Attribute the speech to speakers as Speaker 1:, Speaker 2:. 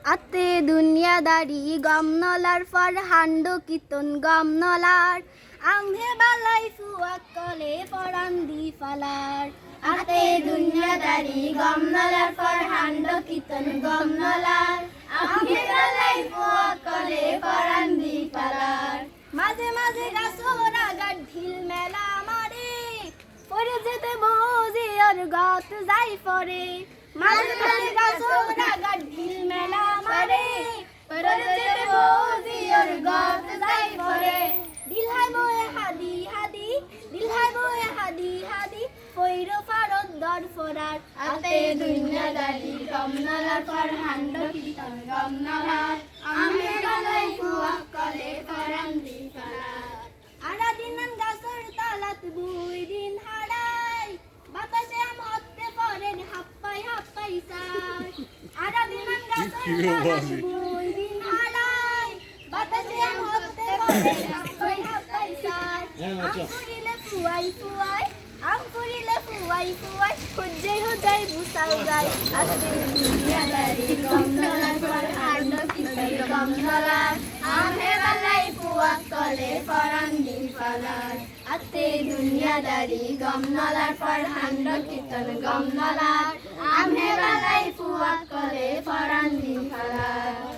Speaker 1: আতে দুনিয়াদারি গমনলার ফরহান্ড কিতন গমনলার আমহে বালাই ফুয়াক কলে পরান দি ফালার আতে দুনিয়াদারি গমনলার ফরহান্ড কিতন গমনলার আমহে বালাই ফুয়াক কলে পরান দি ফালার মাঝে মাঝে গাছরা গাড ঢিল মেলা মারে পরে যেতে বজি আর গাত যাই পরে মাঝে মাঝে গাছরা গাড ঢিল মেলা মারে পরে যেতে বজি আর গাত যাই পরে দিল হাই বয়ে হাদি হাদি দিল হাই বয়ে হাদি হাদি পয়রো ফারত দর ফরার আতে দুনিয়াদারি গমনলার ফরহান্ড কিতন গমনলার আমে বালাই ফুয়াক কলে পরান দি ফালার আরা দিনান গাছর তালাত বুই দিন হারাই বাতাসে আম হতে পরে হাপ্পাই হাপ্পাই সার আরা দিনান গাছর তালাত বুই দিন হারাই বাতাসে আম হতে পরে হাপ্পাই হাপ্পাই সার আম করিলে ফুয়াই ফুয়াই আম করিলে ফুয়াই ফুয়াই খুঁজে হুদাই বুসাল গাই আতে দুনিয়াদারি গমনলার ফরহান্ড কিতন গমনলার আমহে বালাই ফুয়াক কলে পরান দি ফালার আতে দুনিয়াদারি গমনলার ফরহান্ড কিতন গমনলার আমহে বালাই ফুয়াক কলে পরান দি ফালার।